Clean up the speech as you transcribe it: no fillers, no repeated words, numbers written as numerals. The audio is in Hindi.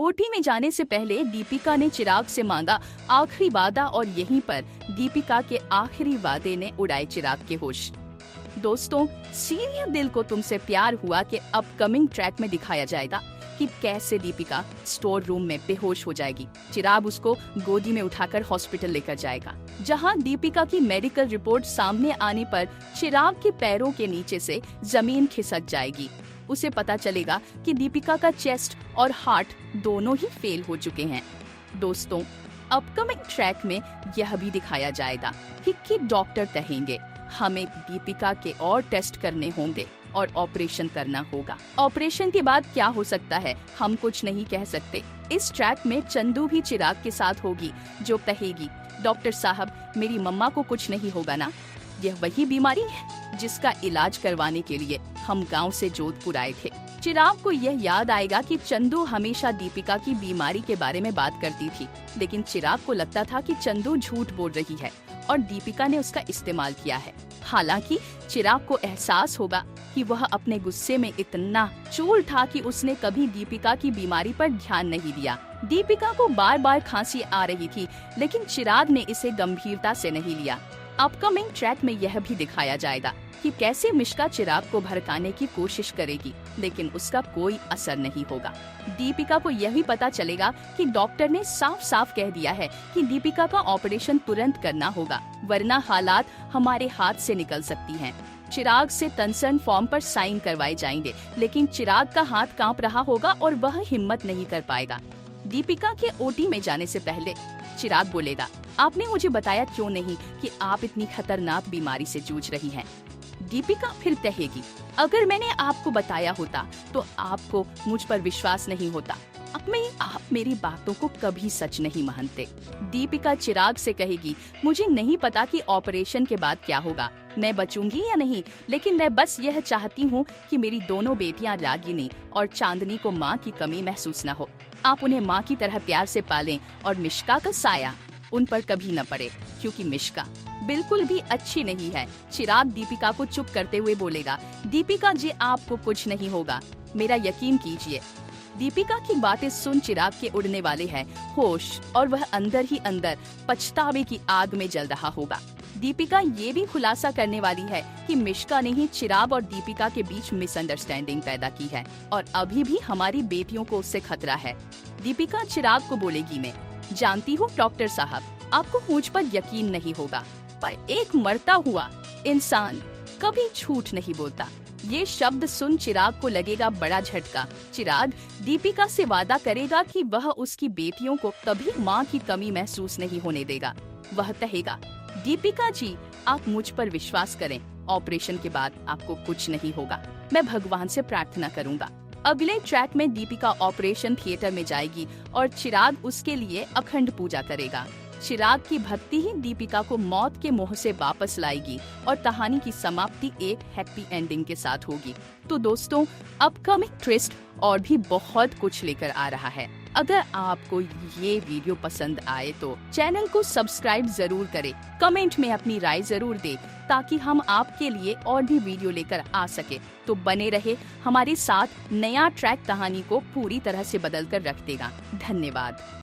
ओटी में जाने से पहले दीपिका ने चिराग से मांगा आखिरी वादा और यहीं पर दीपिका के आखिरी वादे ने उड़ाए चिराग के होश। दोस्तों, सीरियल दिल को तुमसे प्यार हुआ के अपकमिंग ट्रैक में दिखाया जाएगा कि कैसे दीपिका स्टोर रूम में बेहोश हो जाएगी। चिराग उसको गोदी में उठाकर हॉस्पिटल लेकर जाएगा, जहां दीपिका की मेडिकल रिपोर्ट सामने आने पर चिराग के पैरों के नीचे से जमीन खिसक जाएगी। उसे पता चलेगा कि दीपिका का चेस्ट और हार्ट दोनों ही फेल हो चुके हैं। दोस्तों, अपकमिंग ट्रैक में यह भी दिखाया जाएगा कि डॉक्टर कहेंगे हमें दीपिका के और टेस्ट करने होंगे और ऑपरेशन करना होगा। ऑपरेशन के बाद क्या हो सकता है हम कुछ नहीं कह सकते। इस ट्रैक में चंदू भी चिराग के साथ होगी, जो कहेगी डॉक्टर साहब मेरी मम्मा को कुछ नहीं होगा ना। यह वही बीमारी है जिसका इलाज करवाने के लिए हम गांव से जोधपुर आए थे। चिराग को यह याद आएगा कि चंदू हमेशा दीपिका की बीमारी के बारे में बात करती थी, लेकिन चिराग को लगता था कि चंदू झूठ बोल रही है और दीपिका ने उसका इस्तेमाल किया है। हालांकि चिराग को एहसास होगा कि वह अपने गुस्से में इतना चूर था कि उसने कभी दीपिका की बीमारी पर ध्यान नहीं दिया। दीपिका को बार बार खांसी आ रही थी, लेकिन चिराग ने इसे गंभीरता से नहीं लिया। अपकमिंग ट्रैक में यह भी दिखाया जाएगा कि कैसे मिश्का चिराग को भड़काने की कोशिश करेगी, लेकिन उसका कोई असर नहीं होगा। दीपिका को यह भी पता चलेगा कि डॉक्टर ने साफ साफ कह दिया है कि दीपिका का ऑपरेशन तुरंत करना होगा, वरना हालात हमारे हाथ से निकल सकती हैं। चिराग से कंसर्न फॉर्म पर साइन करवाए जाएंगे, लेकिन चिराग का हाथ कांप रहा होगा और वह हिम्मत नहीं कर पाएगा। दीपिका के ओटी में जाने से पहले चिराग बोलेगा, आपने मुझे बताया क्यों नहीं कि आप इतनी खतरनाक बीमारी से जूझ रही हैं। दीपिका फिर कहेगी, अगर मैंने आपको बताया होता तो आपको मुझ पर विश्वास नहीं होता। आप मेरी बातों को कभी सच नहीं मानते। दीपिका चिराग से कहेगी, मुझे नहीं पता कि ऑपरेशन के बाद क्या होगा, मैं बचूंगी या नहीं, लेकिन मैं बस यह चाहती हूँ कि मेरी दोनों बेटियाँ रागिनी और चांदनी को माँ की कमी महसूस न हो। आप उन्हें माँ की तरह प्यार से पालें और मिश्का का साया उन पर कभी न पड़े, क्योंकि मिश्का बिल्कुल भी अच्छी नहीं है। चिराग दीपिका को चुप करते हुए बोलेगा, दीपिका जी आपको कुछ नहीं होगा, मेरा यकीन कीजिए। दीपिका की बातें सुन चिराग के उड़ने वाले हैं होश, और वह अंदर ही अंदर पछतावे की आग में जल रहा होगा। दीपिका ये भी खुलासा करने वाली है कि मिश्का ने ही चिराग और दीपिका के बीच मिसअंडरस्टैंडिंग पैदा की है और अभी भी हमारी बेटियों को उससे खतरा है। दीपिका चिराग को बोलेगी, मैं जानती हूँ डॉक्टर साहब, आपको मुझ पर यकीन नहीं होगा, पर एक मरता हुआ इंसान कभी झूठ नहीं बोलता। ये शब्द सुन चिराग को लगेगा बड़ा झटका। चिराग दीपिका से वादा करेगा कि वह उसकी बेटियों को कभी माँ की कमी महसूस नहीं होने देगा। वह कहेगा, दीपिका जी आप मुझ पर विश्वास करें, ऑपरेशन के बाद आपको कुछ नहीं होगा, मैं भगवान से प्रार्थना करूंगा। अगले ट्रैक में दीपिका ऑपरेशन थिएटर में जाएगी और चिराग उसके लिए अखंड पूजा करेगा। चिराग की भक्ति ही दीपिका को मौत के मुंह से वापस लाएगी और कहानी की समाप्ति एक हैप्पी एंडिंग के साथ होगी। तो दोस्तों, अपकमिंग ट्विस्ट और भी बहुत कुछ लेकर आ रहा है। अगर आपको ये वीडियो पसंद आए तो चैनल को सब्सक्राइब जरूर करें, कमेंट में अपनी राय जरूर दें, ताकि हम आपके लिए और भी वीडियो लेकर आ सके। तो बने रहे हमारे साथ, नया ट्रैक कहानी को पूरी तरह से बदल कर रख देगा। धन्यवाद।